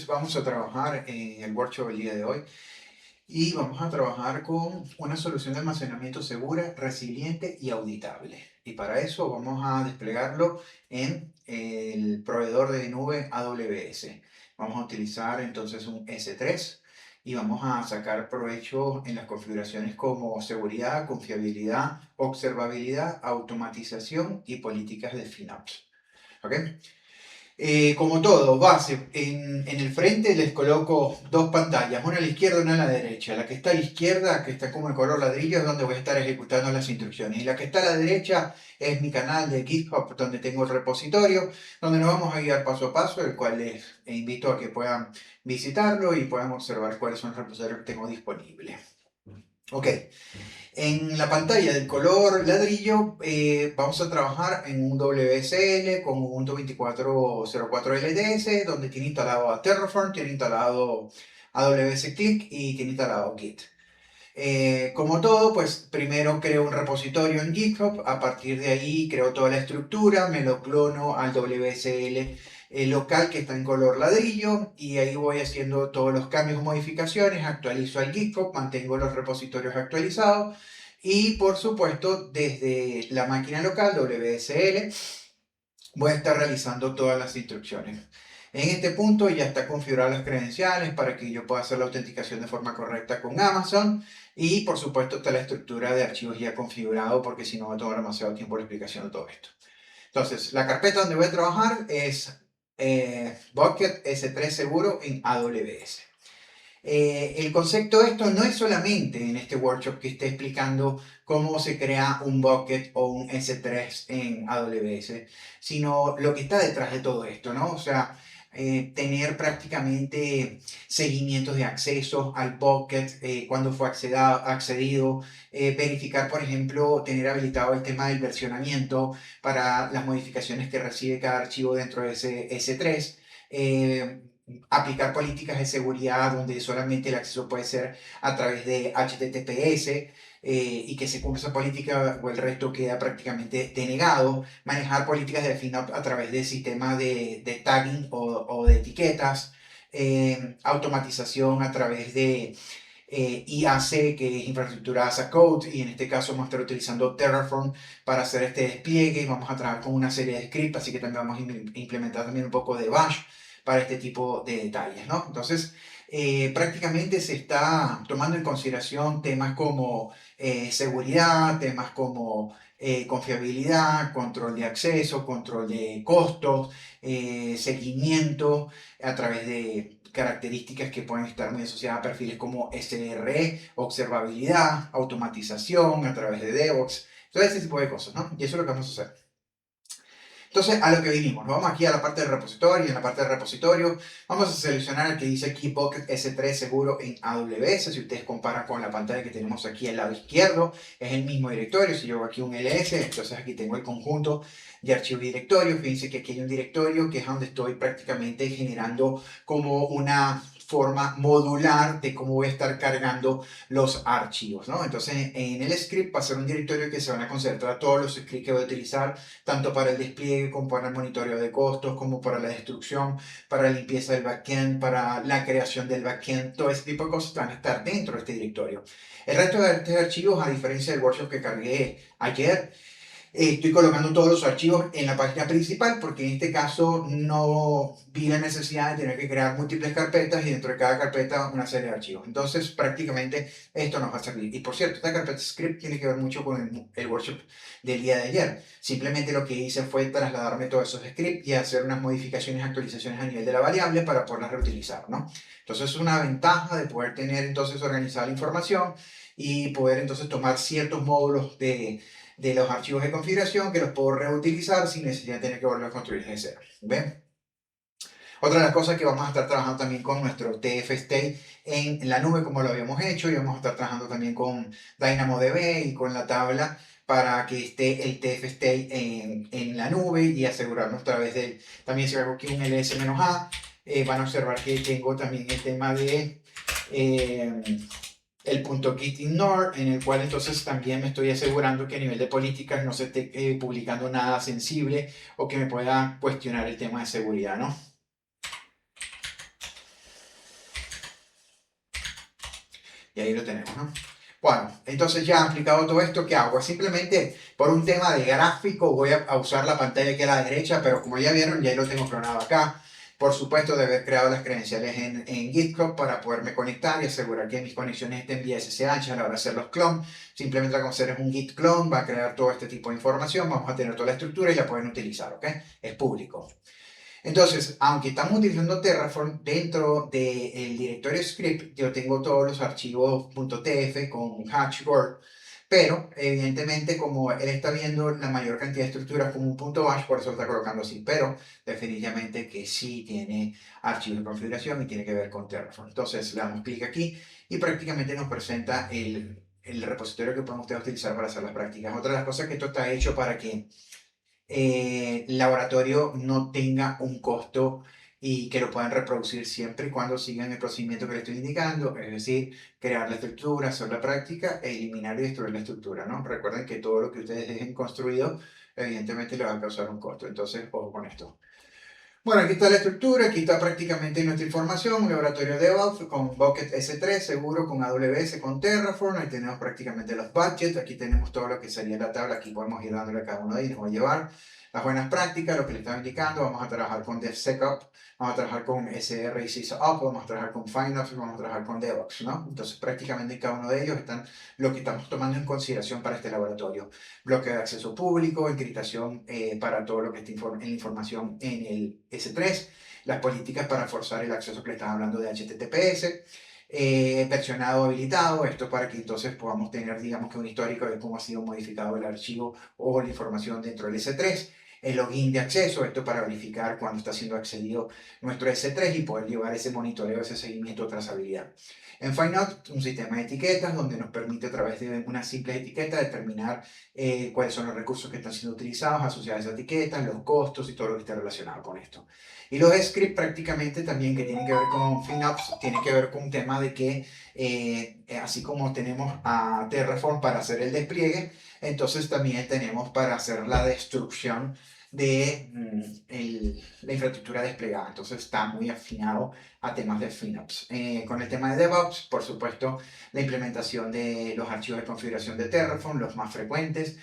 Vamos a trabajar en el workshop del día de hoy y vamos a trabajar con una solución de almacenamiento segura, resiliente y auditable. Y para eso vamos a desplegarlo en el proveedor de nube AWS. Vamos a utilizar entonces un S3 y vamos a sacar provecho en las configuraciones como seguridad, confiabilidad, observabilidad, automatización y políticas de FinOps. ¿Ok? Como todo, base, en el frente les coloco dos pantallas, una a la izquierda y una a la derecha. La que está a la izquierda, que está como el color ladrillo, es donde voy a estar ejecutando las instrucciones. Y la que está a la derecha es mi canal de GitHub, donde tengo el repositorio, donde nos vamos a guiar paso a paso, el cual les invito a que puedan visitarlo y puedan observar cuáles son los repositorios que tengo disponibles. Ok. En la pantalla del color ladrillo vamos a trabajar en un WSL con Ubuntu 24.04 LTS, donde tiene instalado a Terraform, tiene instalado AWS Click y tiene instalado Git. Como todo, pues primero creo un repositorio en GitHub, a partir de ahí creo toda la estructura, me lo clono al WSL local que está en color ladrillo y ahí voy haciendo todos los cambios, modificaciones, actualizo al GitHub, mantengo los repositorios actualizados y por supuesto desde la máquina local WSL voy a estar realizando todas las instrucciones. En este punto ya está configuradas las credenciales para que yo pueda hacer la autenticación de forma correcta con Amazon y por supuesto está la estructura de archivos ya configurado porque si no va a tomar demasiado tiempo la explicación de todo esto. Entonces, la carpeta donde voy a trabajar es Bucket S3 Seguro en AWS. El concepto de esto no es solamente en este workshop que esté explicando cómo se crea un bucket o un S3 en AWS, sino lo que está detrás de todo esto, ¿no? O sea, tener prácticamente seguimientos de acceso al bucket, cuando fue accedido, verificar, por ejemplo, tener habilitado el tema del versionamiento para las modificaciones que recibe cada archivo dentro de ese S3. Aplicar políticas de seguridad donde solamente el acceso puede ser a través de HTTPS y que se cumpla esa política o el resto queda prácticamente denegado. Manejar políticas de FinOps a través de sistemas de tagging o de etiquetas. Automatización a través de IAC, que es infraestructura as a code, y en este caso vamos a estar utilizando Terraform para hacer este despliegue y vamos a trabajar con una serie de scripts, así que también vamos a implementar también un poco de Bash para este tipo de detalles, ¿no? Entonces, prácticamente se está tomando en consideración temas como seguridad, temas como confiabilidad, control de acceso, control de costos, seguimiento a través de características que pueden estar muy asociadas a perfiles como SRE, observabilidad, automatización a través de DevOps, todo ese tipo de cosas, ¿no? Y eso es lo que vamos a hacer. Entonces, a lo que vinimos, nos vamos aquí a la parte del repositorio, y en la parte del repositorio vamos a seleccionar el que dice aquí Bucket S3 Seguro en AWS. Si ustedes comparan con la pantalla que tenemos aquí al lado izquierdo, es el mismo directorio. Si yo hago aquí un ls, entonces aquí tengo el conjunto de archivos y directorios. Fíjense que aquí hay un directorio que es donde estoy prácticamente generando como una forma modular de cómo voy a estar cargando los archivos, ¿no? Entonces, en el script va a ser un directorio que se van a concentrar todos los scripts que voy a utilizar tanto para el despliegue como para el monitoreo de costos, como para la destrucción, para la limpieza del backend, para la creación del backend, todo ese tipo de cosas van a estar dentro de este directorio. El resto de estos archivos, a diferencia del workshop que cargué ayer, estoy colocando todos los archivos en la página principal porque en este caso no vi la necesidad de tener que crear múltiples carpetas y dentro de cada carpeta una serie de archivos. Entonces prácticamente esto nos va a servir. Y por cierto, esta carpeta script tiene que ver mucho con el workshop del día de ayer. Simplemente lo que hice fue trasladarme todos esos scripts y hacer unas modificaciones, actualizaciones a nivel de la variable para poderlas reutilizar, ¿no? Entonces es una ventaja de poder tener entonces organizada la información y poder entonces tomar ciertos módulos de los archivos de configuración que los puedo reutilizar sin necesidad de tener que volver a construir desde cero. ¿Ven? Otra de las cosas que vamos a estar trabajando también con nuestro TF State en la nube como lo habíamos hecho y vamos a estar trabajando también con DynamoDB y con la tabla para que esté el TF State en la nube y asegurarnos a través de él. También si hago aquí un ls-a, van a observar que tengo también el tema de el punto git ignore, en el cual entonces también me estoy asegurando que a nivel de políticas no se esté publicando nada sensible o que me pueda cuestionar el tema de seguridad, ¿no? Y ahí lo tenemos, ¿no? Bueno, entonces ya aplicado todo esto, ¿qué hago? Simplemente por un tema de gráfico voy a usar la pantalla aquí a la derecha, pero como ya vieron, ya lo tengo clonado acá. Por supuesto, de haber creado las credenciales en GitHub para poderme conectar y asegurar que mis conexiones estén vía SSH a la hora de hacer los clones. Simplemente lo que vamos a hacer es un git clone, va a crear todo este tipo de información, vamos a tener toda la estructura y la pueden utilizar, ¿ok? Es público. Entonces, aunque estamos utilizando Terraform, dentro del directorio script yo tengo todos los archivos .tf con HashiCorp, pero evidentemente como él está viendo la mayor cantidad de estructuras como un .bash, por eso lo está colocando así, pero definitivamente que sí tiene archivos de configuración y tiene que ver con Terraform. Entonces le damos clic aquí y prácticamente nos presenta el repositorio que pueden ustedes utilizar para hacer las prácticas. Otra de las cosas que esto está hecho para que el laboratorio no tenga un costo y que lo puedan reproducir siempre y cuando sigan el procedimiento que les estoy indicando, es decir, crear la estructura, hacer la práctica e eliminar y destruir la estructura, ¿no? Recuerden que todo lo que ustedes dejen construido, evidentemente le va a causar un costo, entonces, ojo con esto. Bueno, aquí está la estructura, aquí está prácticamente nuestra información, un laboratorio de DevOps con Bucket S3, seguro, con AWS, con Terraform, ahí tenemos prácticamente los budgets, aquí tenemos todo lo que sería la tabla, aquí podemos ir dándole a cada uno de ellos, nos va a llevar las buenas prácticas, lo que le estaba indicando, vamos a trabajar con DevSecOps, vamos a trabajar con SR y SysOps, vamos a trabajar con FinOps, vamos a trabajar con DevOps, ¿no? Entonces prácticamente en cada uno de ellos están lo que estamos tomando en consideración para este laboratorio. Bloque de acceso público, encriptación para todo lo que está en información en el S3, las políticas para forzar el acceso que le están hablando de HTTPS, versionado habilitado, esto para que entonces podamos tener, digamos que un histórico de cómo ha sido modificado el archivo o la información dentro del S3, el login de acceso, esto para verificar cuando está siendo accedido nuestro S3 y poder llevar ese monitoreo, ese seguimiento, trazabilidad. En FineOut, un sistema de etiquetas donde nos permite a través de una simple etiqueta determinar cuáles son los recursos que están siendo utilizados asociados a esa etiqueta, los costos y todo lo que está relacionado con esto. Y los scripts prácticamente también que tienen que ver con FinOps, tienen que ver con un tema de que así como tenemos a Terraform para hacer el despliegue, entonces también tenemos para hacer la destrucción de la infraestructura desplegada. Entonces está muy afinado a temas de FinOps. Con el tema de DevOps, por supuesto, la implementación de los archivos de configuración de Terraform, los más frecuentes,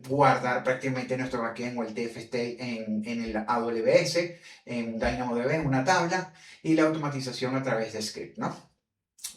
guardar prácticamente nuestro backend o el TF-state en el AWS, en DynamoDB, en una tabla, y la automatización a través de script, ¿no?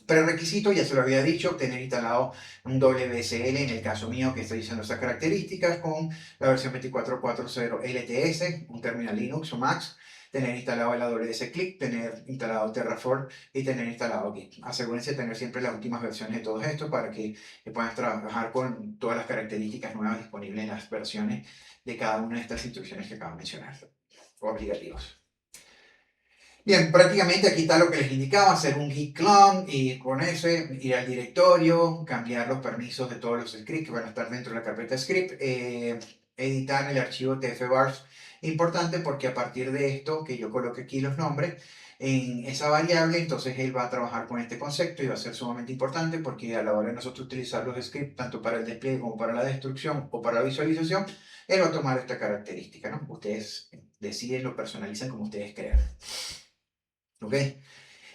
Prerequisito, ya se lo había dicho, tener instalado un WSL, en el caso mío que estoy diciendo estas características, con la versión 24.4.0 LTS, un terminal Linux o Mac, tener instalado el AWS Click, tener instalado Terraform y tener instalado Git. Asegúrense de tener siempre las últimas versiones de todo esto para que puedan trabajar con todas las características nuevas disponibles en las versiones de cada una de estas instrucciones que acabo de mencionar, obligativos. Bien, prácticamente aquí está lo que les indicaba, hacer un git clone y con ese ir al directorio, cambiar los permisos de todos los scripts que van a estar dentro de la carpeta script, editar el archivo tfvars, importante porque a partir de esto, que yo coloque aquí los nombres, en esa variable, entonces él va a trabajar con este concepto y va a ser sumamente importante porque a la hora de nosotros utilizar los scripts, tanto para el despliegue como para la destrucción o para la visualización, él va a tomar esta característica, ¿no? Ustedes deciden, lo personalizan como ustedes crean. ¿Ok?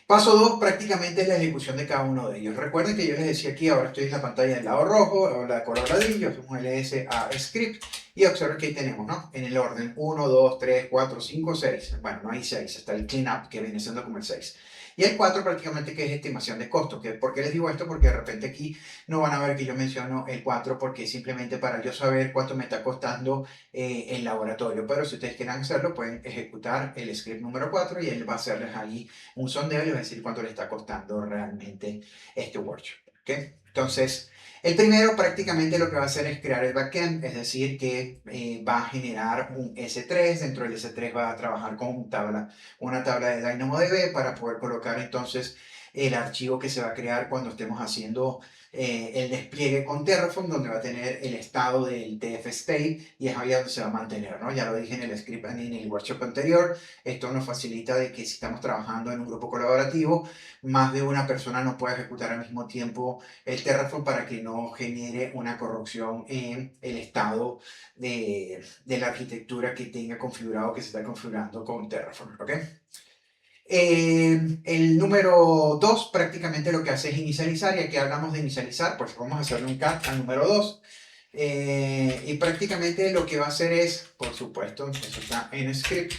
Paso 2 prácticamente es la ejecución de cada uno de ellos. Recuerden que yo les decía aquí, ahora estoy en la pantalla del lado rojo, o la color ladrillo, es un ls a script, y observen que ahí tenemos, ¿no? En el orden 1, 2, 3, 4, 5, 6. Bueno, no hay 6, está el cleanup que viene siendo como el 6. Y el 4 prácticamente que es estimación de costos. ¿Por qué les digo esto? Porque de repente aquí no van a ver que yo menciono el 4 porque simplemente para yo saber cuánto me está costando el laboratorio. Pero si ustedes quieren hacerlo, pueden ejecutar el script número 4 y él va a hacerles ahí un sondeo y les va a decir cuánto le está costando realmente este workshop. ¿Okay? Entonces, el primero prácticamente lo que va a hacer es crear el backend, es decir, que va a generar un S3, dentro del S3 va a trabajar con una tabla de DynamoDB para poder colocar entonces el archivo que se va a crear cuando estemos haciendo el despliegue con Terraform, donde va a tener el estado del TF state y es ahí donde se va a mantener, ¿no? Ya lo dije en el script en el workshop anterior, esto nos facilita de que si estamos trabajando en un grupo colaborativo, más de una persona no puede ejecutar al mismo tiempo el Terraform para que no genere una corrupción en el estado de la arquitectura que tenga configurado, que se está configurando con Terraform, ¿ok? El número 2 prácticamente lo que hace es inicializar, y aquí hablamos de inicializar, pues vamos a hacerle un cat al número 2. Y prácticamente lo que va a hacer es, por supuesto, eso está en script.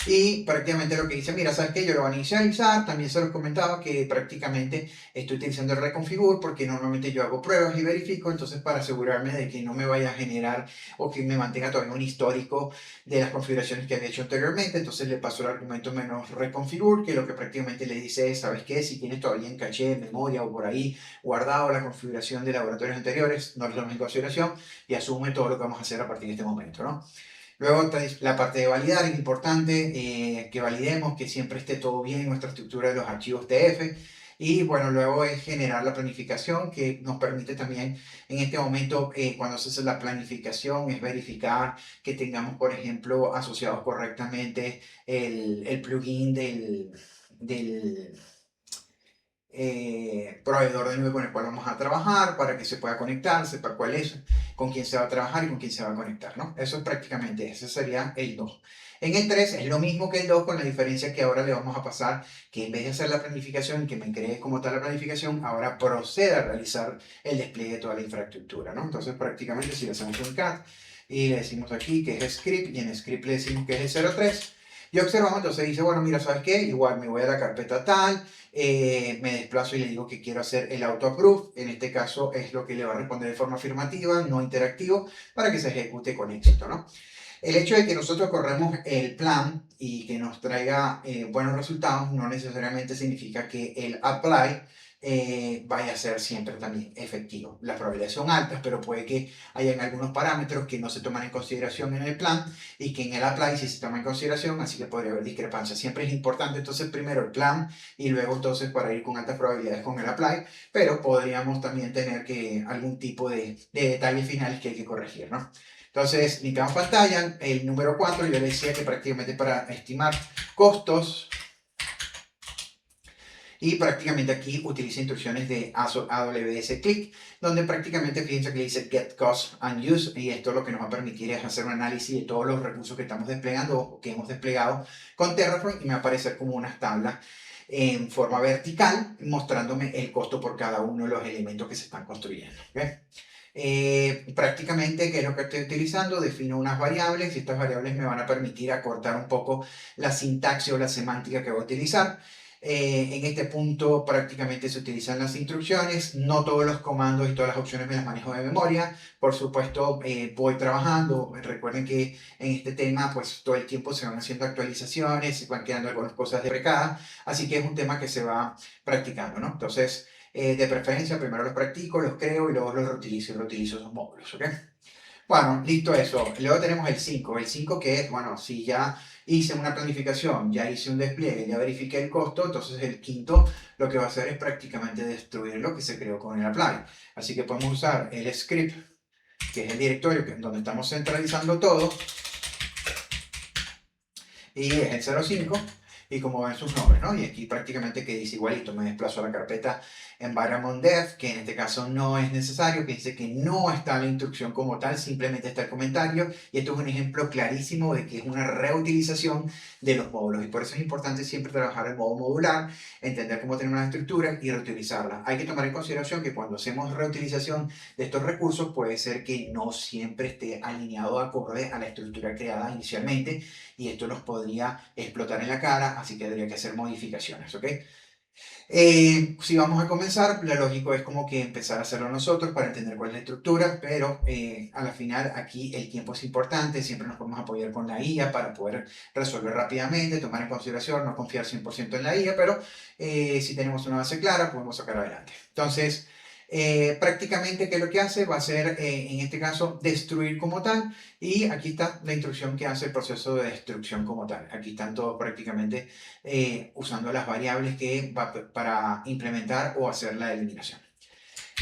Y prácticamente lo que dice, mira, ¿sabes qué? Yo lo voy a inicializar. También se los comentaba que prácticamente estoy utilizando el reconfigure porque normalmente yo hago pruebas y verifico, entonces para asegurarme de que no me vaya a generar o que me mantenga todavía un histórico de las configuraciones que había hecho anteriormente, entonces le paso el argumento menos reconfigure, que lo que prácticamente le dice es, ¿sabes qué? Si tienes todavía en caché, memoria o por ahí guardado la configuración de laboratorios anteriores, no lo tomes en consideración y asume todo lo que vamos a hacer a partir de este momento, ¿no? Luego la parte de validar, es importante que validemos que siempre esté todo bien en nuestra estructura de los archivos TF. Y bueno, luego es generar la planificación que nos permite también en este momento, cuando se hace la planificación, es verificar que tengamos, por ejemplo, asociados correctamente el plugin del proveedor de nube con el cual vamos a trabajar para que se pueda conectar, sepa cuál es, con quién se va a trabajar y con quién se va a conectar, ¿no? Eso es prácticamente, ese sería el 2. En el 3 es lo mismo que el 2 con la diferencia que ahora le vamos a pasar que en vez de hacer la planificación, que me cree como tal la planificación, ahora proceda a realizar el despliegue de toda la infraestructura, ¿no? Entonces prácticamente si le hacemos un cat y le decimos aquí que es script y en script le decimos que es el 03, y observamos, entonces dice, bueno, mira, ¿sabes qué? Igual me voy a la carpeta tal, me desplazo y le digo que quiero hacer el auto approve. En este caso es lo que le va a responder de forma afirmativa, no interactivo, para que se ejecute con éxito, ¿no? El hecho de que nosotros corremos el plan y que nos traiga buenos resultados no necesariamente significa que el apply vaya a ser siempre también efectivo. Las probabilidades son altas, pero puede que hayan algunos parámetros que no se toman en consideración en el plan y que en el apply sí se toma en consideración, así que podría haber discrepancias. Siempre es importante entonces primero el plan y luego entonces para ir con altas probabilidades con el apply, pero podríamos también tener que algún tipo de detalles finales que hay que corregir, ¿no? Entonces, limpiamos pantalla. El número 4, yo le decía que prácticamente para estimar costos, y prácticamente aquí utiliza instrucciones de AWS Click, donde prácticamente fíjense que dice Get Cost and Use, y esto lo que nos va a permitir es hacer un análisis de todos los recursos que estamos desplegando o que hemos desplegado con Terraform, y me va a aparecer como unas tablas en forma vertical, mostrándome el costo por cada uno de los elementos que se están construyendo. ¿Okay? Prácticamente, ¿qué es lo que estoy utilizando? Defino unas variables y estas variables me van a permitir acortar un poco la sintaxis o la semántica que voy a utilizar. En este punto prácticamente se utilizan las instrucciones, no todos los comandos y todas las opciones me las manejo de memoria, por supuesto voy trabajando, recuerden que en este tema pues todo el tiempo se van haciendo actualizaciones, se van quedando algunas cosas deprecadas, así que es un tema que se va practicando, ¿no? Entonces, de preferencia, primero los practico, los creo y luego los reutilizo y reutilizo esos módulos, ¿ok? Bueno, listo eso. Luego tenemos el 5. El 5 que es, bueno, si ya hice una planificación, ya hice un despliegue, ya verifiqué el costo, entonces el quinto lo que va a hacer es prácticamente destruir lo que se creó con el apply. Así que podemos usar el script, que es el directorio donde estamos centralizando todo, y es el 05. Y como ven sus nombres, ¿no? Y aquí prácticamente que dice igualito, me desplazo a la carpeta environment dev, que en este caso no es necesario, que dice que no está la instrucción como tal, simplemente está el comentario, y esto es un ejemplo clarísimo de que es una reutilización de los módulos, y por eso es importante siempre trabajar el modo modular, entender cómo tenemos una estructura y reutilizarla. Hay que tomar en consideración que cuando hacemos reutilización de estos recursos, puede ser que no siempre esté alineado acorde a la estructura creada inicialmente, y esto nos podría explotar en la cara, así que habría que hacer modificaciones, ¿ok? Si vamos a comenzar, lo lógico es como que empezar a hacerlo nosotros para entender cuál es la estructura, pero a la final aquí el tiempo es importante, siempre nos podemos apoyar con la IA para poder resolver rápidamente, tomar en consideración, no confiar 100% en la IA, pero si tenemos una base clara, podemos sacar adelante. Entonces, prácticamente, ¿qué es lo que hace? Va a ser, en este caso, destruir como tal, y aquí está la instrucción que hace el proceso de destrucción como tal. Aquí están todos prácticamente usando las variables que va para implementar o hacer la eliminación.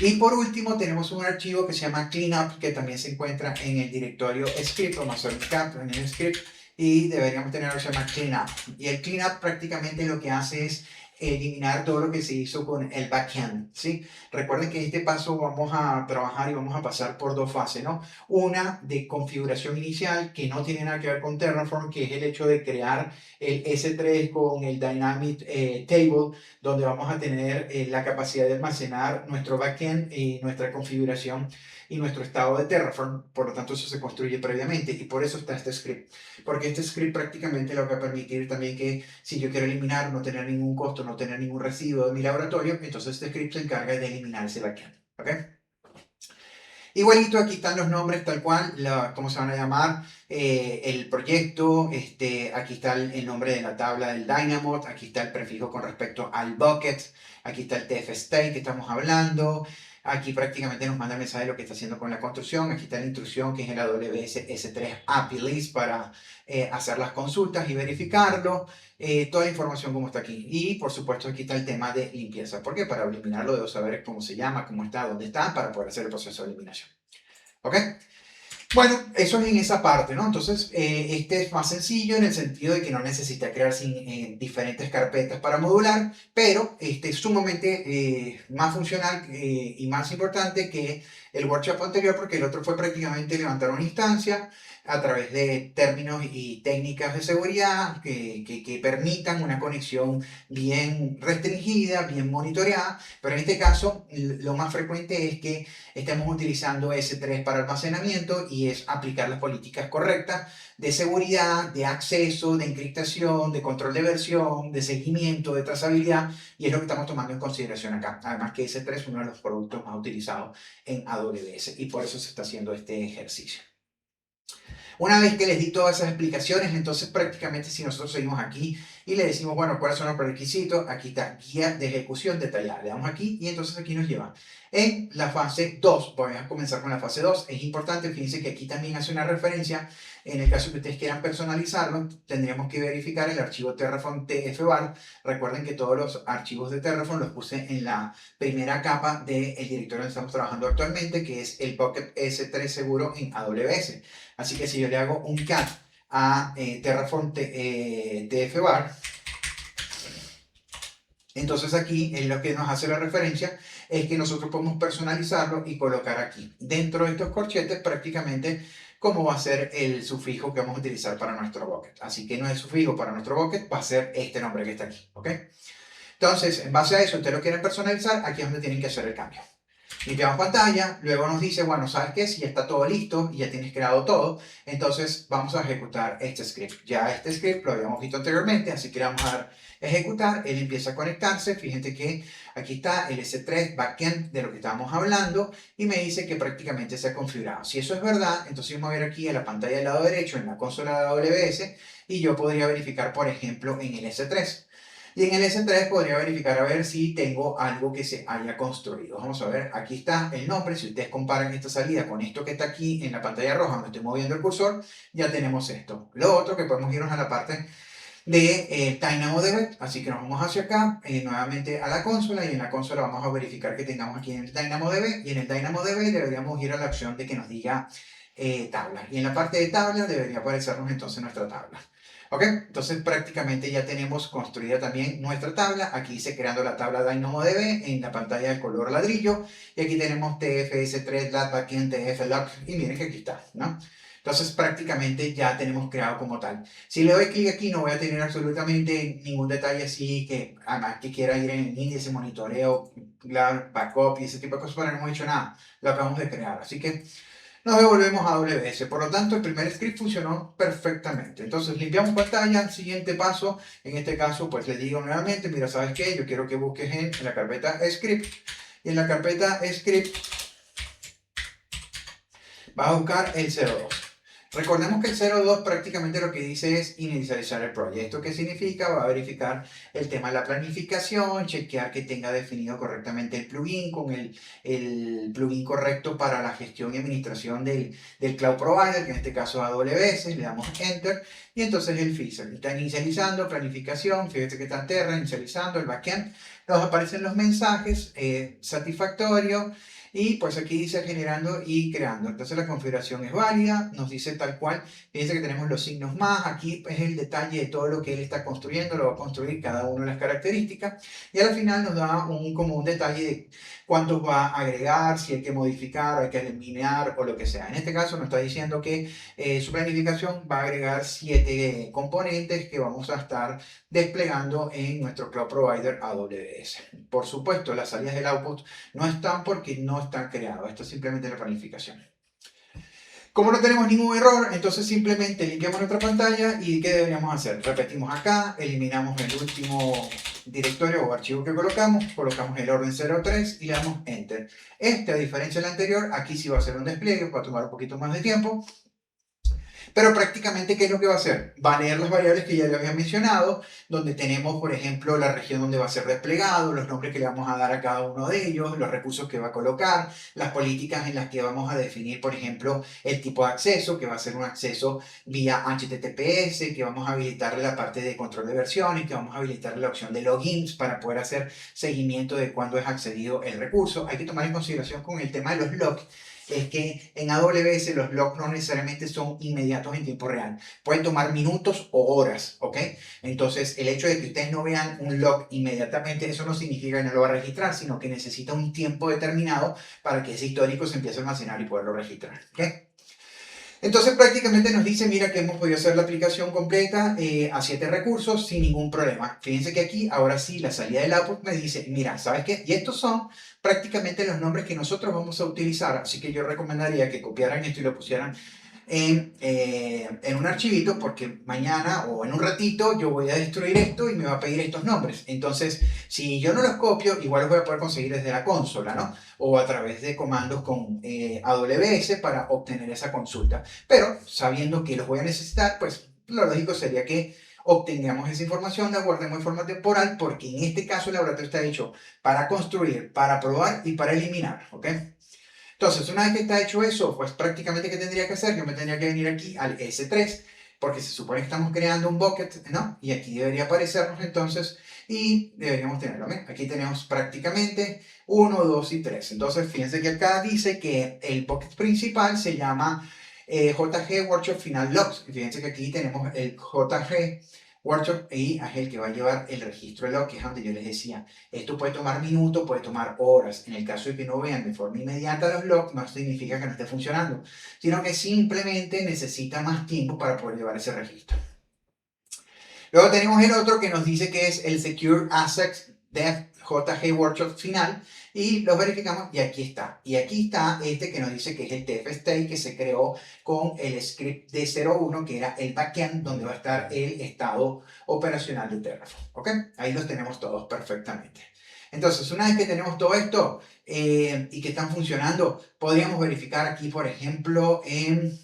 Y por último tenemos un archivo que se llama cleanup, que también se encuentra en el directorio script. Vamos a hacer un cap en el script y deberíamos tener algo que se llama cleanup. Y el cleanup prácticamente lo que hace es eliminar todo lo que se hizo con el backend, ¿sí? Recuerden que en este paso vamos a trabajar y vamos a pasar por dos fases, ¿no? Una de configuración inicial que no tiene nada que ver con Terraform, que es el hecho de crear el S3 con el Dynamic Table, donde vamos a tener la capacidad de almacenar nuestro backend y nuestra configuración y nuestro estado de Terraform. Por lo tanto, eso se construye previamente y por eso está este script. Porque este script prácticamente lo que va a permitir también que si yo quiero eliminar, no tener ningún costo, no tener ningún residuo de mi laboratorio, entonces este script se encarga de eliminar ese backend. ¿Ok? Igualito, aquí están los nombres tal cual, cómo se van a llamar, el proyecto, aquí está el nombre de la tabla del Dynamo, aquí está el prefijo con respecto al bucket, aquí está el TF state que estamos hablando, aquí prácticamente nos manda el mensaje de lo que está haciendo con la construcción, aquí está la instrucción que es el AWS S3 API List para hacer las consultas y verificarlo, toda la información como está aquí. Y por supuesto aquí está el tema de limpieza. ¿Por qué? Para eliminarlo debo saber cómo se llama, cómo está, dónde está, para poder hacer el proceso de eliminación. ¿Ok? Bueno, eso es en esa parte, ¿no? Entonces, este es más sencillo en el sentido de que no necesita crear diferentes carpetas para modular, pero este es sumamente más funcional y más importante que el workshop anterior, porque el otro fue prácticamente levantar una instancia a través de términos y técnicas de seguridad que permitan una conexión bien restringida, bien monitoreada, pero en este caso lo más frecuente es que estemos utilizando S3 para almacenamiento y es aplicar las políticas correctas de seguridad, de acceso, de encriptación, de control de versión, de seguimiento, de trazabilidad, y es lo que estamos tomando en consideración acá. Además que S3 es uno de los productos más utilizados en AWS y por eso se está haciendo este ejercicio. Una vez que les di todas esas explicaciones, entonces prácticamente si nosotros seguimos aquí y le decimos, bueno, ¿cuáles son los requisitos? Aquí está, guía de ejecución detallada. Le damos aquí y entonces aquí nos lleva en la fase 2. Voy a comenzar con la fase 2. Es importante, fíjense que aquí también hace una referencia. En el caso que ustedes quieran personalizarlo, tendríamos que verificar el archivo Terraform TFVAR. Recuerden que todos los archivos de Terraform los puse en la primera capa del directorio donde estamos trabajando actualmente, que es el Bucket S3 seguro en AWS. Así que si yo le hago un cat a Terraform TFVAR, entonces aquí en lo que nos hace la referencia es que nosotros podemos personalizarlo y colocar aquí dentro de estos corchetes prácticamente cómo va a ser el sufijo que vamos a utilizar para nuestro bucket. Así que nuestro sufijo para nuestro bucket va a ser este nombre que está aquí, ¿ok? Entonces, en base a eso, ustedes lo quieren personalizar, aquí es donde tienen que hacer el cambio. Limpiamos pantalla, luego nos dice, bueno, ¿sabes qué? Si ya está todo listo y ya tienes creado todo, entonces vamos a ejecutar este script. Ya este script lo habíamos visto anteriormente, así que le vamos a dar ejecutar, él empieza a conectarse, fíjense que aquí está el S3 backend de lo que estábamos hablando y me dice que prácticamente se ha configurado. Si eso es verdad, entonces vamos a ver aquí en la pantalla del lado derecho, en la consola de AWS, y yo podría verificar, por ejemplo, en el S3. Y en el S3 podría verificar a ver si tengo algo que se haya construido. Vamos a ver, aquí está el nombre. Si ustedes comparan esta salida con esto que está aquí en la pantalla roja, donde estoy moviendo el cursor, ya tenemos esto. Lo otro que podemos irnos a la parte de DynamoDB. Así que nos vamos hacia acá, nuevamente a la consola, y en la consola vamos a verificar que tengamos aquí en el DynamoDB. Y en el DynamoDB deberíamos ir a la opción de que nos diga tabla. Y en la parte de tabla debería aparecernos entonces nuestra tabla. ¿Ok? Entonces prácticamente ya tenemos construida también nuestra tabla. Aquí dice creando la tabla DynamoDB en la pantalla de color ladrillo. Y aquí tenemos TFS3, LAT, Backend, TFLOC. Y miren que aquí está, ¿no? Entonces prácticamente ya tenemos creado como tal. Si le doy clic aquí no voy a tener absolutamente ningún detalle así que además que quiera ir en el índice, monitoreo, backup y ese tipo de cosas, pero no hemos hecho nada. Lo acabamos de crear. Así que nos devolvemos a AWS. Por lo tanto, el primer script funcionó perfectamente. Entonces, limpiamos pantalla. Siguiente paso, en este caso, pues le digo nuevamente, mira, ¿sabes qué? Yo quiero que busques en la carpeta script. Y en la carpeta script vas a buscar el 02. Recordemos que el 02 prácticamente lo que dice es inicializar el proyecto. ¿Qué significa? Va a verificar el tema de la planificación, chequear que tenga definido correctamente el plugin con el plugin correcto para la gestión y administración del cloud provider, que en este caso es AWS. Le damos Enter y entonces el fixer está inicializando, planificación, fíjate que está Terra, inicializando el backend. Nos aparecen los mensajes, satisfactorio. y pues aquí dice generando y creando. Entonces la configuración es válida, nos dice tal cual. Fíjense que tenemos los signos más, aquí es el detalle de todo lo que él está construyendo, lo va a construir cada una de las características y al final nos da como un detalle de cuántos va a agregar, si hay que modificar, hay que eliminar o lo que sea. En este caso nos está diciendo que su planificación va a agregar 7 componentes que vamos a estar desplegando en nuestro Cloud Provider AWS. Por supuesto, las salidas del output no están porque no están creadas. Esto es simplemente la planificación. Como no tenemos ningún error, entonces simplemente limpiamos nuestra pantalla y ¿qué deberíamos hacer? Repetimos acá, eliminamos el último directorio o archivo que colocamos el orden 03 y le damos Enter. A diferencia del anterior, aquí sí va a ser un despliegue, va a tomar un poquito más de tiempo. Pero prácticamente, ¿qué es lo que va a hacer? Va a leer las variables que ya le había mencionado, donde tenemos, por ejemplo, la región donde va a ser desplegado, los nombres que le vamos a dar a cada uno de ellos, los recursos que va a colocar, las políticas en las que vamos a definir, por ejemplo, el tipo de acceso, que va a ser un acceso vía HTTPS, que vamos a habilitarle la parte de control de versiones, que vamos a habilitarle la opción de logins para poder hacer seguimiento de cuándo es accedido el recurso. Hay que tomar en consideración con el tema de los logs, es que en AWS los logs no necesariamente son inmediatos en tiempo real. Pueden tomar minutos o horas, ¿ok? Entonces, el hecho de que ustedes no vean un log inmediatamente, eso no significa que no lo va a registrar, sino que necesita un tiempo determinado para que ese histórico se empiece a almacenar y poderlo registrar, ¿ok? Entonces prácticamente nos dice, mira que hemos podido hacer la aplicación completa a 7 recursos sin ningún problema. Fíjense que aquí, ahora sí, la salida del output me dice, mira, ¿sabes qué? Y estos son prácticamente los nombres que nosotros vamos a utilizar. Así que yo recomendaría que copiaran esto y lo pusieran en un archivito, porque mañana o en un ratito yo voy a destruir esto y me va a pedir estos nombres. Entonces, si yo no los copio, igual los voy a poder conseguir desde la consola, ¿no? O a través de comandos con AWS para obtener esa consulta. Pero sabiendo que los voy a necesitar, pues lo lógico sería que obtengamos esa información, la guardemos en forma temporal, porque en este caso el laboratorio está hecho para construir, para probar y para eliminar, ¿ok? Entonces, una vez que está hecho eso, pues prácticamente ¿qué tendría que hacer? Yo me tendría que venir aquí al S3, porque se supone que estamos creando un bucket, ¿no? Y aquí debería aparecernos entonces, y deberíamos tenerlo, ¿ven? Aquí tenemos prácticamente 1, 2 y 3. Entonces, fíjense que acá dice que el bucket principal se llama JG Workshop Final Logs. Fíjense que aquí tenemos el JG Workshop y es el que va a llevar el registro de log, que es donde yo les decía, esto puede tomar minutos, puede tomar horas. En el caso de que no vean de forma inmediata los logs, no significa que no esté funcionando, sino que simplemente necesita más tiempo para poder llevar ese registro. Luego tenemos el otro que nos dice que es el Secure Assets Dev JG Workshop final y los verificamos y aquí está. Y aquí está este que nos dice que es el TF-State que se creó con el script de 01 que era el backend donde va a estar el estado operacional de Terraform. ¿Ok? Ahí los tenemos todos perfectamente. Entonces, una vez que tenemos todo esto y que están funcionando, podríamos verificar aquí, por ejemplo, en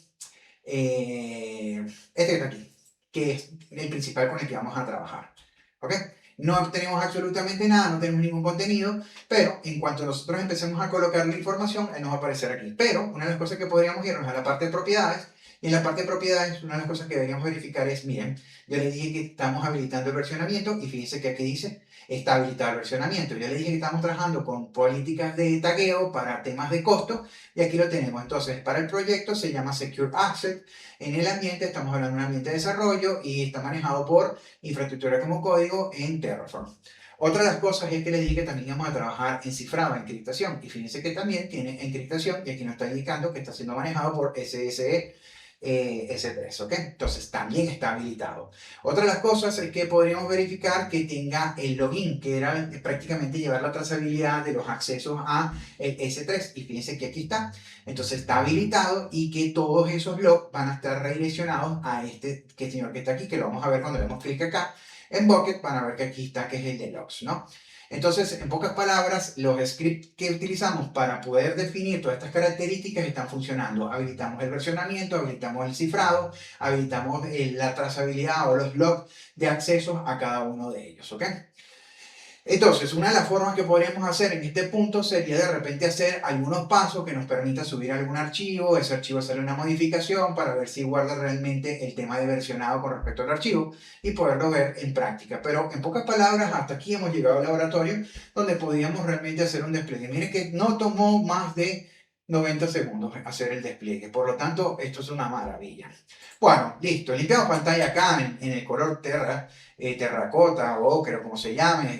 este que está aquí, que es el principal con el que vamos a trabajar. ¿Ok? No tenemos absolutamente nada, no tenemos ningún contenido, pero en cuanto nosotros empecemos a colocar la información, él nos va a aparecer aquí. Pero una de las cosas que podríamos irnos a la parte de propiedades, y en la parte de propiedades, una de las cosas que deberíamos verificar es, miren, yo les dije que estamos habilitando el versionamiento, y fíjense que aquí dice, está habilitado el versionamiento. Yo les dije que estamos trabajando con políticas de tagueo para temas de costo, y aquí lo tenemos. Entonces, para el proyecto se llama Secure Access. En el ambiente, estamos hablando de un ambiente de desarrollo y está manejado por infraestructura como código en Terraform. Otra de las cosas es que les dije que también vamos a trabajar en cifrado, encriptación. Y fíjense que también tiene encriptación y aquí nos está indicando que está siendo manejado por SSE S3, ¿ok? Entonces también está habilitado. Otra de las cosas es que podríamos verificar que tenga el login, que era prácticamente llevar la trazabilidad de los accesos a el S3. Y fíjense que aquí está. Entonces está habilitado y que todos esos logs van a estar redireccionados a este señor que está aquí, que lo vamos a ver cuando le damos clic acá en Bucket, van a ver que aquí está, que es el de logs, ¿no? Entonces, en pocas palabras, los scripts que utilizamos para poder definir todas estas características están funcionando. Habilitamos el versionamiento, habilitamos el cifrado, habilitamos la trazabilidad o los logs de acceso a cada uno de ellos, ¿ok? Entonces, una de las formas que podríamos hacer en este punto sería de repente hacer algunos pasos que nos permitan subir algún archivo, ese archivo hacerle una modificación para ver si guarda realmente el tema de versionado con respecto al archivo y poderlo ver en práctica. Pero en pocas palabras, hasta aquí hemos llegado al laboratorio donde podíamos realmente hacer un despliegue. Miren que no tomó más de 90 segundos hacer el despliegue, por lo tanto, esto es una maravilla. Bueno, listo, limpiamos pantalla acá en el color terracota o ocre, como se llame,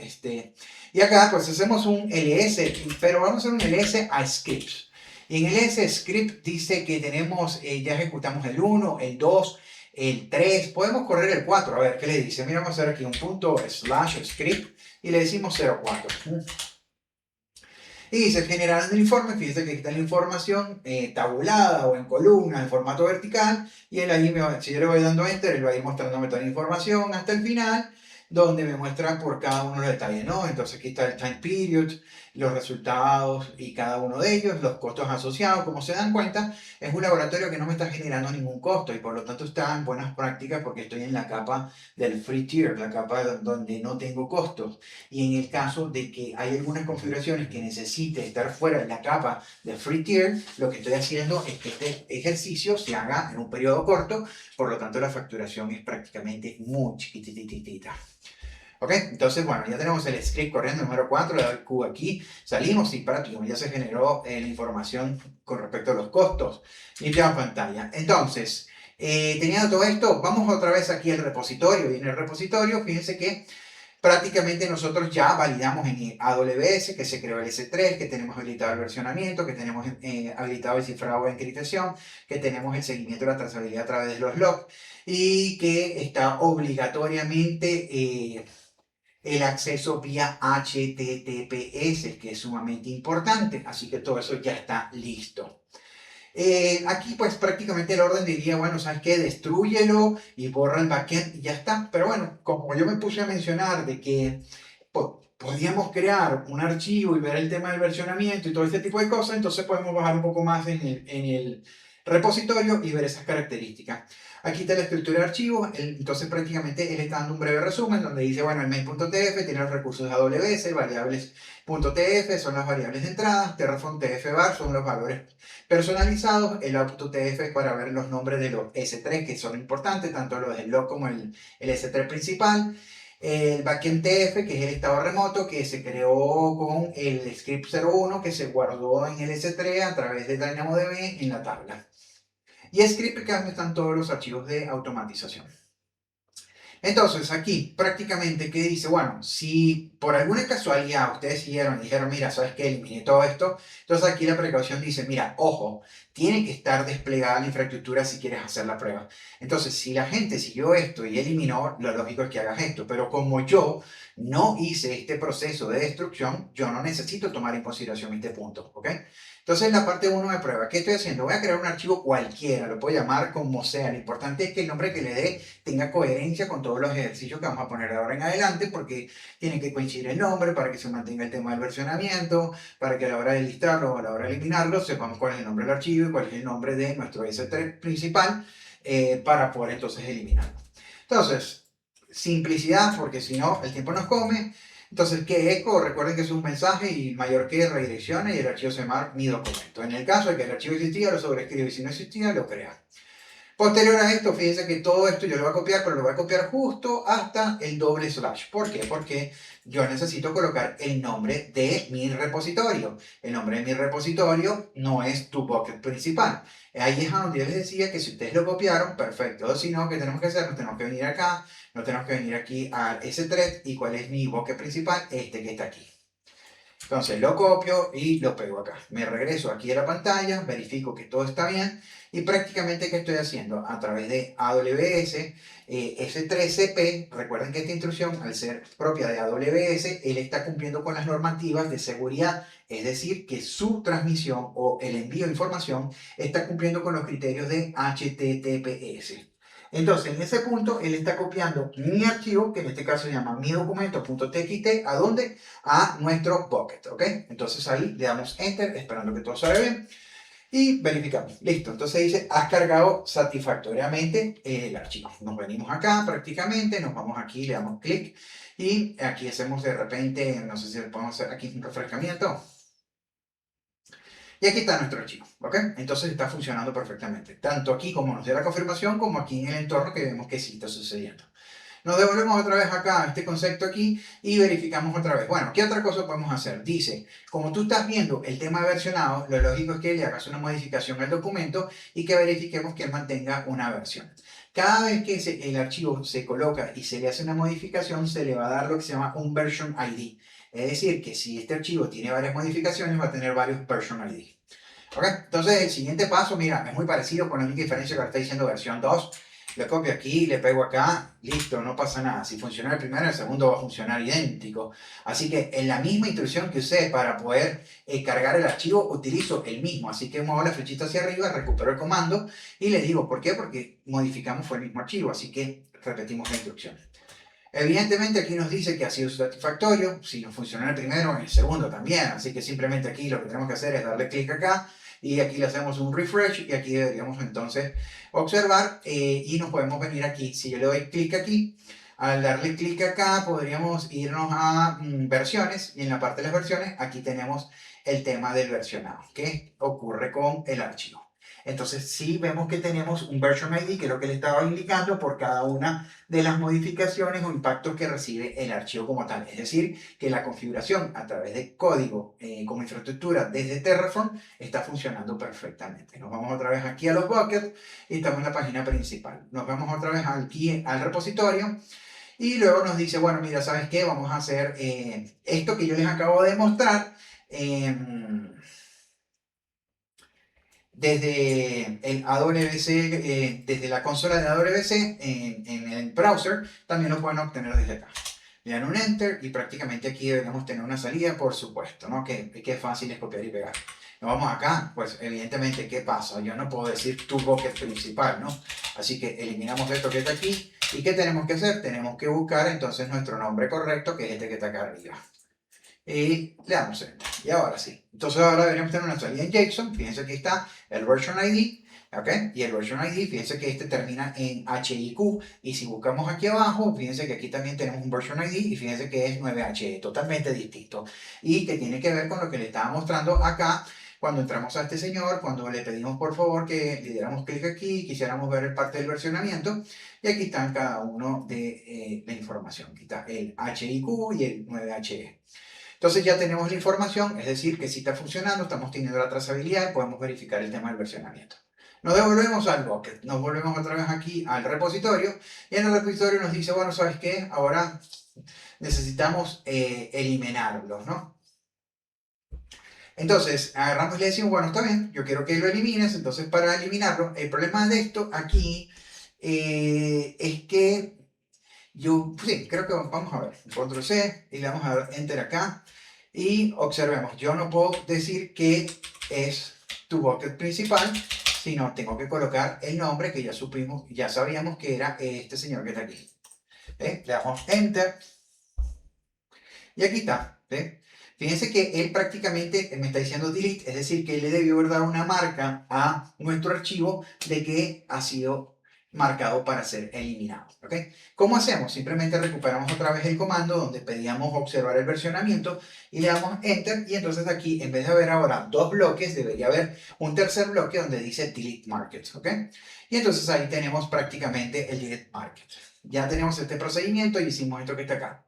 y acá pues hacemos un ls, pero vamos a hacer un ls a scripts. Y en el ls script dice que tenemos, ya ejecutamos el 1, el 2, el 3, podemos correr el 4, a ver qué le dice. Mira, vamos a hacer aquí un punto slash script y le decimos 04. Y dice generar el informe, fíjense que aquí está la información tabulada o en columna, en formato vertical, y él ahí, si yo le voy dando enter, él va a ir mostrándome toda la información hasta el final, donde me muestra por cada uno los detalles, ¿no? Entonces aquí está el time period, los resultados y cada uno de ellos, los costos asociados, como se dan cuenta, es un laboratorio que no me está generando ningún costo y por lo tanto está en buenas prácticas porque estoy en la capa del free tier, la capa donde no tengo costos. Y en el caso de que hay algunas configuraciones que necesite estar fuera de la capa de free tier, lo que estoy haciendo es que este ejercicio se haga en un periodo corto, por lo tanto la facturación es prácticamente muy chiquititita. ¿Ok? Entonces, bueno, ya tenemos el script corriendo, número 4, le doy Q aquí, salimos y prácticamente ya se generó la información con respecto a los costos. Limpiamos pantalla. Entonces, teniendo todo esto, vamos otra vez aquí al repositorio, y en el repositorio, fíjense que prácticamente nosotros ya validamos en AWS que se creó el S3, que tenemos habilitado el versionamiento, que tenemos habilitado el cifrado de encriptación, que tenemos el seguimiento de la trazabilidad a través de los logs y que está obligatoriamente el acceso vía HTTPS, que es sumamente importante. Así que todo eso ya está listo. Aquí pues prácticamente el orden diría, bueno, ¿sabes qué? Destrúyelo y borra el backend y ya está. Pero bueno, como yo me puse a mencionar de que podíamos crear un archivo y ver el tema del versionamiento y todo este tipo de cosas, entonces podemos bajar un poco más en el repositorio y ver esas características. Aquí está la estructura de archivos, entonces prácticamente él está dando un breve resumen donde dice, bueno, el main.tf tiene los recursos de AWS, variables.tf son las variables de entrada, Terraform tf-var son los valores personalizados, el output.tf es para ver los nombres de los S3 que son importantes, tanto los del log como el S3 principal, el backend TF, que es el estado remoto, que se creó con el script 01 que se guardó en el S3 a través de DynamoDB en la tabla. Y script que están todos los archivos de automatización. Entonces aquí prácticamente que dice, bueno, si por alguna casualidad ustedes siguieron y dijeron, mira, ¿sabes qué? Eliminé todo esto. Entonces aquí la precaución dice, mira, ojo, tiene que estar desplegada la infraestructura si quieres hacer la prueba. Entonces, si la gente siguió esto y eliminó, lo lógico es que hagas esto. Pero como yo no hice este proceso de destrucción, yo no necesito tomar en consideración este punto, ¿ok? Entonces, la parte 1 de prueba, ¿qué estoy haciendo? Voy a crear un archivo cualquiera, lo puedo llamar como sea. Lo importante es que el nombre que le dé tenga coherencia con todos los ejercicios que vamos a poner de ahora en adelante, porque tiene que coincidir el nombre para que se mantenga el tema del versionamiento, para que a la hora de listarlo o a la hora de eliminarlo sepamos cuál es el nombre del archivo y cuál es el nombre de nuestro S3 principal para poder entonces eliminarlo. Entonces, simplicidad, porque si no, el tiempo nos come. Entonces, ¿qué eco? Recuerden que es un mensaje y mayor que redirecciona y el archivo se llama mi documento. En el caso de que el archivo existía, lo sobreescribe y si no existía, lo crea. Posterior a esto, fíjense que todo esto yo lo voy a copiar, pero lo voy a copiar justo hasta el doble slash. ¿Por qué? Porque yo necesito colocar el nombre de mi repositorio. El nombre de mi repositorio no es tu bucket principal. Ahí es donde yo les decía que si ustedes lo copiaron, perfecto. Si no, ¿qué tenemos que hacer? Nos tenemos que venir acá, nos tenemos que venir aquí al S3 y ¿cuál es mi bucket principal? Este que está aquí. Entonces lo copio y lo pego acá. Me regreso aquí a la pantalla, verifico que todo está bien y prácticamente ¿qué estoy haciendo? A través de AWS S3CP, recuerden que esta instrucción al ser propia de AWS, él está cumpliendo con las normativas de seguridad, es decir, que su transmisión o el envío de información está cumpliendo con los criterios de HTTPS. Entonces, en ese punto, él está copiando mi archivo, que en este caso se llama mi documento.txt, ¿a dónde? A nuestro bucket, ¿ok? Entonces ahí le damos Enter, esperando que todo salga bien. y verificamos. Listo. Entonces dice, has cargado satisfactoriamente el archivo. Nos venimos acá prácticamente, nos vamos aquí, le damos clic y aquí hacemos de repente, no sé si le podemos hacer aquí un refrescamiento. Y aquí está nuestro archivo, ¿ok? Entonces está funcionando perfectamente. Tanto aquí como nos dio la confirmación, como aquí en el entorno que vemos que sí está sucediendo. Nos devolvemos otra vez acá a este concepto aquí y verificamos otra vez. Bueno, ¿qué otra cosa podemos hacer? Dice, como tú estás viendo el tema de versionado, lo lógico es que le hagas una modificación al documento y que verifiquemos que él mantenga una versión. Cada vez que el archivo se coloca y se le hace una modificación, se le va a dar lo que se llama un version ID. Es decir, que si este archivo tiene varias modificaciones, va a tener varios version ID. ¿Ok? Entonces, el siguiente paso, mira, es muy parecido con la única diferencia que ahora está diciendo versión 2. Le copio aquí, le pego acá, listo, no pasa nada. Si funciona el primero, el segundo va a funcionar idéntico. Así que en la misma instrucción que usé para poder cargar el archivo, utilizo el mismo. Así que muevo la flechita hacia arriba, recupero el comando y le digo, ¿por qué? Porque modificamos fue el mismo archivo, así que repetimos la instrucción. Evidentemente aquí nos dice que ha sido satisfactorio, si no funcionó en el primero, en el segundo también, así que simplemente aquí lo que tenemos que hacer es darle clic acá y aquí le hacemos un refresh y aquí deberíamos entonces observar y nos podemos venir aquí, si yo le doy clic aquí, al darle clic acá podríamos irnos a versiones y en la parte de las versiones aquí tenemos el tema del versionado, que ocurre con el archivo. Entonces sí vemos que tenemos un version ID, que es lo que le estaba indicando por cada una de las modificaciones o impactos que recibe el archivo como tal. Es decir, que la configuración a través de código como infraestructura desde Terraform está funcionando perfectamente. Nos vamos otra vez aquí a los buckets y estamos en la página principal. Nos vamos otra vez aquí al repositorio y luego nos dice, bueno, mira, ¿sabes qué? Vamos a hacer esto que yo les acabo de mostrar. Desde el AWS, desde la consola de AWS en el browser, también lo pueden obtener desde acá. Le dan un Enter y prácticamente aquí deberíamos tener una salida, por supuesto, ¿no? Que fácil es copiar y pegar. Nos vamos acá, pues evidentemente, ¿qué pasa? Yo no puedo decir tu bucket principal, ¿no? Así que eliminamos esto que está aquí. ¿Y qué tenemos que hacer? Tenemos que buscar entonces nuestro nombre correcto, que es este que está acá arriba. Y le damos Enter. Y ahora sí. Entonces ahora deberíamos tener una salida en JSON. Fíjense que está el version ID. ¿Ok? Y el version ID, fíjense que este termina en HIQ. Y si buscamos aquí abajo, fíjense que aquí también tenemos un version ID. Y fíjense que es 9HE, totalmente distinto. Y que tiene que ver con lo que le estaba mostrando acá. Cuando entramos a este señor, cuando le pedimos por favor que le diéramos clic aquí, quisiéramos ver el parte del versionamiento. Y aquí están cada uno de la información. Aquí está el HIQ y el 9HE. Entonces ya tenemos la información, es decir, que si está funcionando, estamos teniendo la trazabilidad y podemos verificar el tema del versionamiento. Nos devolvemos al bucket, nos volvemos otra vez aquí al repositorio y en el repositorio nos dice, bueno, ¿sabes qué? Ahora necesitamos eliminarlos, ¿no? Entonces, agarramos y le decimos, bueno, está bien, yo quiero que lo elimines, entonces para eliminarlo, el problema de esto aquí es que yo, sí, creo que vamos a ver, control C y le vamos a dar enter acá y observemos, yo no puedo decir que es tu bucket principal, sino tengo que colocar el nombre que ya supimos, ya sabíamos que era este señor que está aquí. ¿Ve? Le damos enter y aquí está. ¿Ve? Fíjense que él prácticamente me está diciendo delete, es decir, que él le debió haber dado una marca a nuestro archivo de que ha sido marcado para ser eliminado. ¿Ok? ¿Cómo hacemos? Simplemente recuperamos otra vez el comando donde pedíamos observar el versionamiento y le damos enter y entonces aquí en vez de haber ahora dos bloques debería haber un tercer bloque donde dice delete market. ¿Ok? Y entonces ahí tenemos prácticamente el delete market. Ya tenemos este procedimiento y hicimos esto que está acá.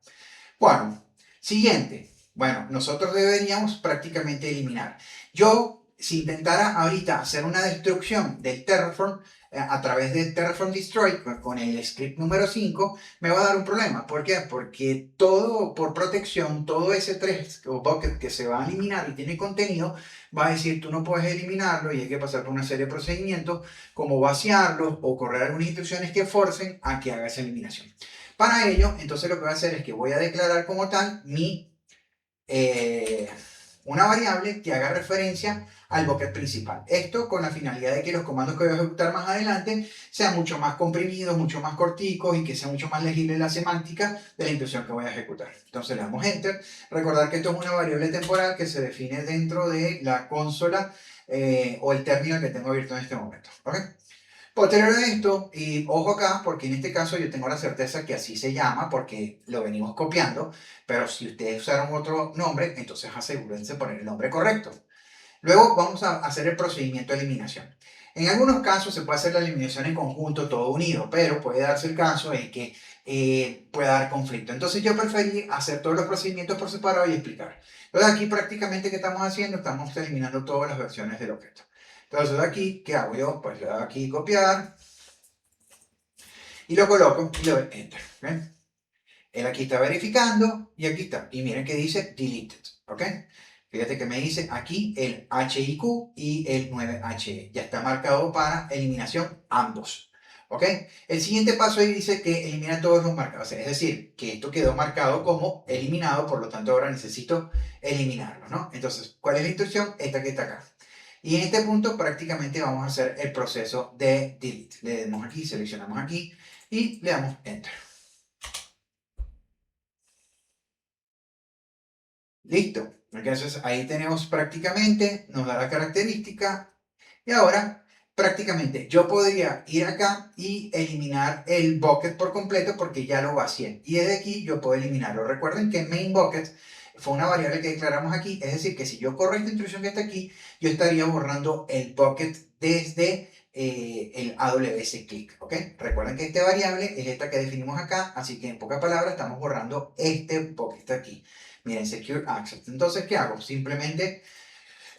Bueno, siguiente. Bueno, nosotros deberíamos prácticamente eliminar. Yo, si intentara ahorita hacer una destrucción del Terraform a través de Terraform Destroy con el script número 5, me va a dar un problema. ¿Por qué? Porque todo, por protección, todo ese 3 o bucket que se va a eliminar y tiene contenido, va a decir tú no puedes eliminarlo y hay que pasar por una serie de procedimientos como vaciarlo o correr algunas instrucciones que forcen a que haga esa eliminación. Para ello, entonces lo que voy a hacer es que voy a declarar como tal mi una variable que haga referencia al bucket principal. Esto con la finalidad de que los comandos que voy a ejecutar más adelante sean mucho más comprimidos, mucho más corticos y que sea mucho más legible la semántica de la instrucción que voy a ejecutar. Entonces le damos Enter. Recordar que esto es una variable temporal que se define dentro de la consola o el término que tengo abierto en este momento. ¿Okay? Posterior a esto, y ojo acá, porque en este caso yo tengo la certeza que así se llama, porque lo venimos copiando, pero si ustedes usaron otro nombre, entonces asegúrense de poner el nombre correcto. Luego vamos a hacer el procedimiento de eliminación. En algunos casos se puede hacer la eliminación en conjunto, todo unido, pero puede darse el caso en que pueda dar conflicto. Entonces yo preferí hacer todos los procedimientos por separado y explicar. Entonces aquí prácticamente, ¿qué estamos haciendo? Estamos eliminando todas las versiones del objeto. Entonces aquí, ¿qué hago yo? Pues le doy aquí copiar y lo coloco y le doy Enter. ¿Ven? Él aquí está verificando y aquí está. Y miren que dice deleted. ¿Ok? Fíjate que me dice aquí el HIQ y el 9HE. Ya está marcado para eliminación ambos. ¿Ok? El siguiente paso ahí dice que elimina todos los marcados. Es decir, que esto quedó marcado como eliminado, por lo tanto ahora necesito eliminarlo, ¿no? Entonces, ¿cuál es la instrucción? Esta que está acá. Y en este punto prácticamente vamos a hacer el proceso de delete. Le damos aquí, seleccionamos aquí y le damos Enter. Listo. Entonces ahí tenemos prácticamente, nos da la característica y ahora prácticamente yo podría ir acá y eliminar el bucket por completo porque ya lo vacié. Y desde aquí yo puedo eliminarlo. Recuerden que main bucket fue una variable que declaramos aquí, es decir, que si yo corro esta instrucción que está aquí, yo estaría borrando el bucket desde el AWS click, ¿ok? Recuerden que esta variable es esta que definimos acá, así que en pocas palabras estamos borrando este bucket aquí. Miren, Secure Access. Entonces, ¿qué hago? Simplemente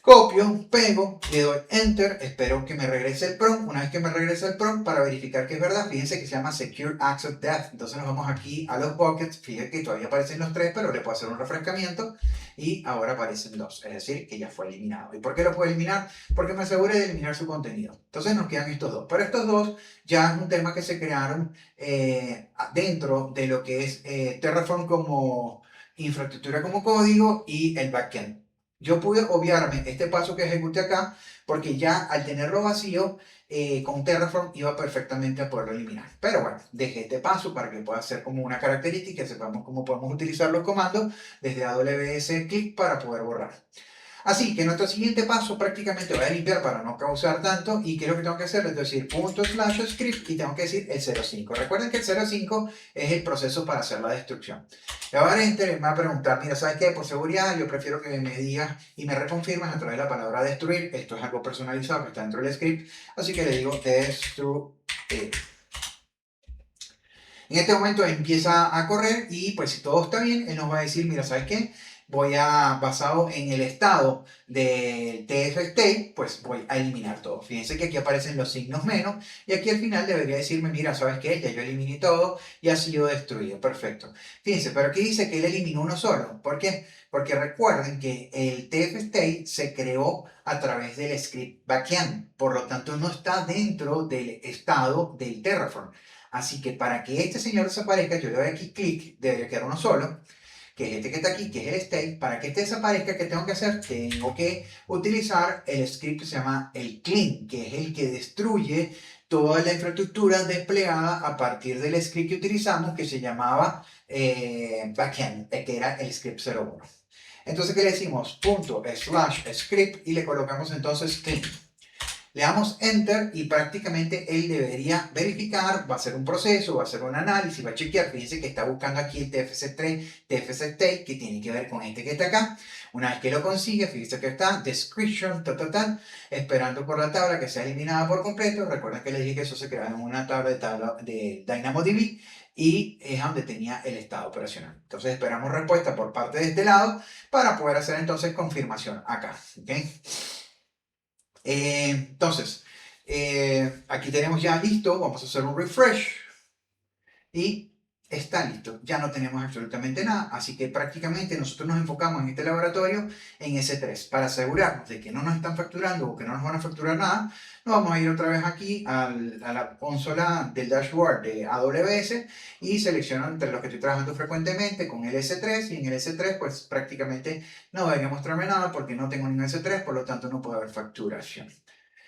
copio, pego, le doy Enter, espero que me regrese el prompt. Una vez que me regrese el prompt, para verificar que es verdad, fíjense que se llama Secure Access Depth. Entonces nos vamos aquí a los buckets, fíjense que todavía aparecen los tres, pero le puedo hacer un refrescamiento y ahora aparecen dos, es decir, que ya fue eliminado. ¿Y por qué lo puedo eliminar? Porque me aseguré de eliminar su contenido. Entonces nos quedan estos dos, pero estos dos ya es un tema que se crearon dentro de lo que es Terraform como infraestructura como código y el backend. Yo pude obviarme este paso que ejecuté acá porque ya al tenerlo vacío con Terraform iba perfectamente a poderlo eliminar. Pero bueno, dejé este paso para que pueda ser como una característica, sepamos cómo podemos utilizar los comandos desde AWS Click para poder borrar. Así que nuestro siguiente paso prácticamente voy a limpiar para no causar tanto y ¿qué es lo que tengo que hacer? Es decir, /script y tengo que decir el 05. Recuerden que el 05 es el proceso para hacer la destrucción. Le voy a dar Enter y me va a preguntar, mira, ¿sabes qué? Por seguridad yo prefiero que me digas y me reconfirmes a través de la palabra destruir. Esto es algo personalizado que está dentro del script, así que le digo destruir. En este momento empieza a correr y pues si todo está bien, él nos va a decir, mira, ¿sabes qué? Basado en el estado del TF-state, pues voy a eliminar todo. Fíjense que aquí aparecen los signos menos y aquí al final debería decirme, mira, ¿sabes qué? Ya yo eliminé todo y ha sido destruido. Perfecto. Fíjense, pero aquí dice que él eliminó uno solo. ¿Por qué? Porque recuerden que el TF-state se creó a través del script backend, por lo tanto no está dentro del estado del Terraform. Así que para que este señor desaparezca, yo le doy aquí clic, debería quedar uno solo, que es este que está aquí, que es el state. Para que este desaparezca, ¿qué tengo que hacer? Tengo que utilizar el script que se llama el clean, que es el que destruye toda la infraestructura desplegada a partir del script que utilizamos, que se llamaba backend, que era el script 01. Entonces, ¿qué le decimos? /script y le colocamos entonces clean. Le damos Enter y prácticamente él debería verificar, va a hacer un proceso, va a hacer un análisis, va a chequear. Fíjense que está buscando aquí el TFC3, TFC State, que tiene que ver con este que está acá. Una vez que lo consigue, fíjense que está description, esperando por la tabla que sea eliminada por completo. Recuerden que les dije que eso se creaba en una tabla de DynamoDB y es donde tenía el estado operacional. Entonces esperamos respuesta por parte de este lado para poder hacer entonces confirmación acá. ¿Okay? Entonces, aquí tenemos ya listo, vamos a hacer un refresh y está listo. Ya no tenemos absolutamente nada, así que prácticamente nosotros nos enfocamos en este laboratorio en S3 para asegurarnos de que no nos están facturando o que no nos van a facturar nada. Nos vamos a ir otra vez aquí a la consola del dashboard de AWS y selecciono entre los que estoy trabajando frecuentemente con el S3 y en el S3 pues prácticamente no va a mostrarme nada porque no tengo ningún S3, por lo tanto no puede haber facturación.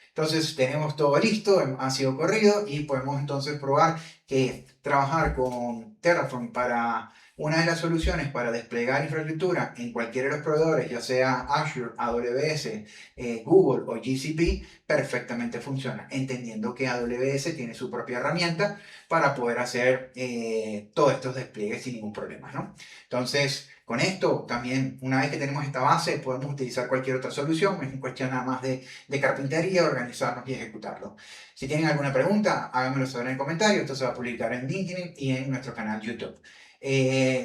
Entonces tenemos todo listo, ha sido corrido y podemos entonces probar que trabajar con Terraform para una de las soluciones para desplegar infraestructura en cualquiera de los proveedores, ya sea Azure, AWS, Google o GCP, perfectamente funciona, entendiendo que AWS tiene su propia herramienta para poder hacer todos estos despliegues sin ningún problema, ¿no? Entonces, con esto también, una vez que tenemos esta base, podemos utilizar cualquier otra solución, es cuestión nada más de carpintería, organizarnos y ejecutarlo. Si tienen alguna pregunta, háganmelo saber en el comentario. Esto se va a publicar en LinkedIn y en nuestro canal YouTube.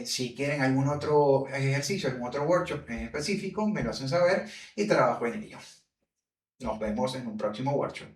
Si quieren algún otro ejercicio, algún otro workshop en específico, me lo hacen saber y trabajo en ello. Nos vemos en un próximo workshop.